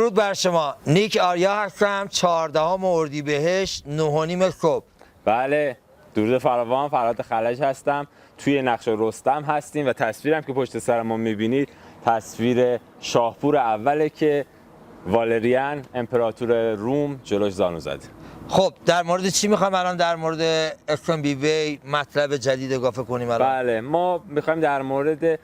درود بر شما. نیک آریا هستم. 14 اردیبهشت 9:30 صبح. بله، درود فراوان. فرهاد خلج هستم. توی نقش رستم هستیم و تصویرم که پشت سر ما میبینید تصویر شاهپور اوله که والریان امپراتور روم جلوش زانو زده. خب در مورد چی میخوایم الان در مورد FMBWay مطلب جدید اضافه کنیم الان؟ بله، ما میخوایم در مورد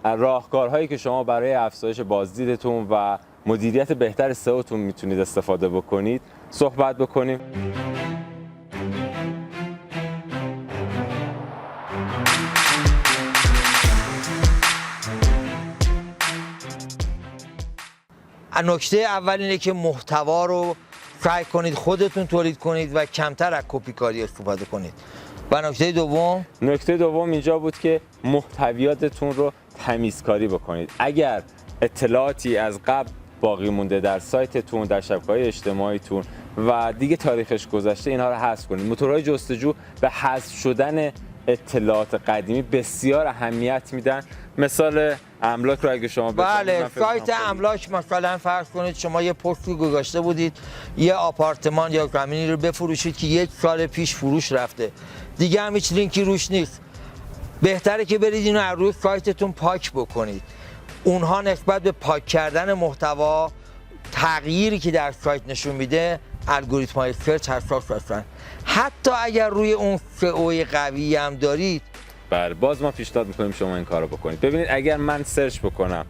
راهکارهایی که شما برای افزایش بازدیدتون و مدیریت بهتر سئوتون میتونید استفاده بکنید صحبت بکنیم. نکته اول اینه که محتوا رو سعی کنید خودتون تولید کنید و کمتر از کپی کاری استفاده کنید. و نکته دوم اینجا بود که محتویاتتون رو تمیزکاری بکنید. اگر اطلاعاتی از قبل باقی مونده در سایتتون، در شبکه‌های اجتماعیتون و دیگه تاریخش گذشته، اینها رو حذف کنید. موتورهای جستجو به حذف شدن اطلاعات قدیمی بسیار اهمیت میدن. مثال املاک رو اگه شما بله، سایت املاک مثلا فرض کنید شما یه پستی گذاشته بودید یه آپارتمان یا زمینی رو بفروشید که 1 سال پیش فروش رفته، دیگه هم هیچ لینکی روش نیست. بهتره که برید اینو از روی سایتتون پاک بکنید. اونها نسبت به پاک کردن محتوا، تغییری که در سایت نشون میده، الگوریتم‌های سرچ حساس هستن. حتی اگر روی اون سئو قوی هم دارید، بله، باز ما پیشنهاد میکنیم شما این کارو بکنید. ببینید اگر من سرچ بکنم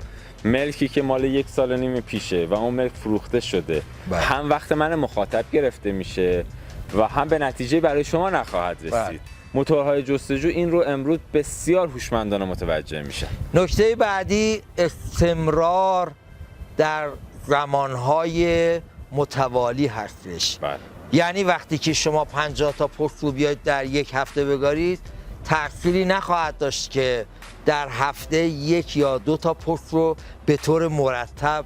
ملکی که مال 1 سال و نیم پیشه و اون ملک فروخته شده، هم وقت من مخاطب گرفته میشه و هم به نتیجه برای شما نخواهد رسید. موتورهای جستجو این رو امروز بسیار هوشمندانه متوجه میشن. نکته بعدی استمرار در زمانهای متوالی هستش. یعنی وقتی که شما 50 تا پست رو بیاید در 1 هفته بگارید، تأثیری نخواهد داشت که در هفته 1 یا 2 تا پست رو به طور مرتب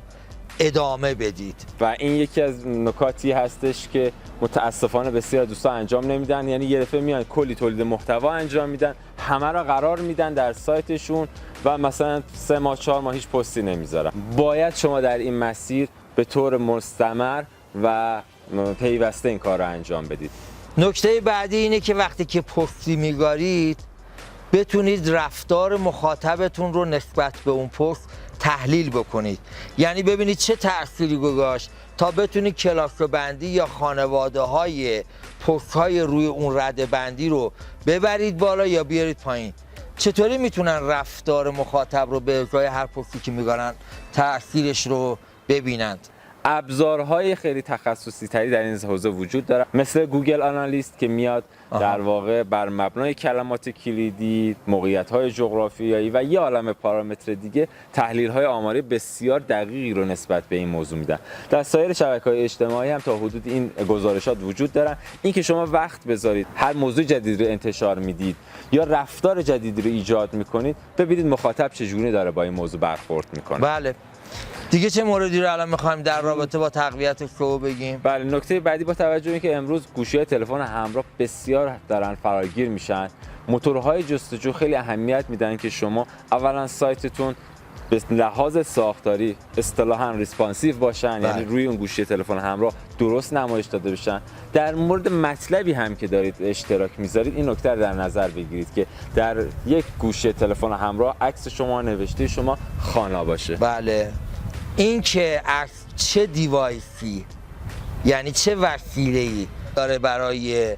ادامه بدید. و این یکی از نکاتی هستش که متاسفانه بسیار دوستان انجام نمیدن. یعنی یه دفعه میان کلی تولید محتوا انجام میدن، همه را قرار میدن در سایتشون و مثلا 3 ماه 4 ماه هیچ پستی نمیذارن. باید شما در این مسیر به طور مستمر و پیوسته این کار رو انجام بدید. نکته بعدی اینه که وقتی که پستی میگارید بتونید رفتار مخاطبتون رو نسبت به اون پست تحلیل بکنید. یعنی ببینید چه تأثیری گذاشت تا بتونید کلاس بندی یا خانواده های پست های روی اون رده بندی رو ببرید بالا یا بیارید پایین. چطوری میتونن رفتار مخاطب رو به ازای هر پستی که میگارن تأثیرش رو ببینند؟ ابزارهای خیلی تخصصی تری در این حوزه وجود داره، مثل گوگل آنالیست که میاد در واقع بر مبنای کلمات کلیدی، موقعیت‌های جغرافیایی و یه عالمه پارامتر دیگه تحلیل‌های آماری بسیار دقیقی رو نسبت به این موضوع میدن. در سایر شبکه‌های اجتماعی هم تا حدود این گزارشات وجود دارن. این که شما وقت بذارید هر موضوع جدید رو انتشار میدید یا رفتار جدیدی رو ایجاد میکنید، ببینید مخاطب چجوری داره با این موضوع برخورد میکنه. بله. دیگه چه موردی رو الان می‌خوایم در رابطه با تقویت سئو بگیم؟ بله، نکته بعدی با توجه به که امروز گوشی‌های تلفن همراه بسیار دارن فراگیر میشن، موتورهای جستجو خیلی اهمیت میدن که شما اولا سایتتون به لحاظ ساختاری اصطلاحاً ریسپانسیو باشن. یعنی روی اون گوشی تلفن همراه درست نمایش داده بشن. در مورد مطلبی هم که دارید اشتراک میذارید این نکته رو در نظر بگیرید که در یک گوشی تلفن همراه عکس شما، نوشته شما خوانا باشه. بله. این که از چه دیوایسی، یعنی چه وسیله‌ای داره برای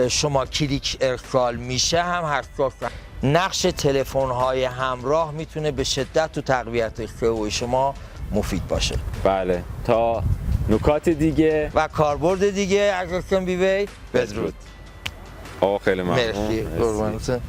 شما کلیک ارسال میشه هم حساسه. نقش تلفن‌های همراه میتونه به شدت تو تقویت سئو شما مفید باشه. بله، تا نکات دیگه و کاربرد دیگه از FMBWay بدرود. خیلی ممنون. مرسی.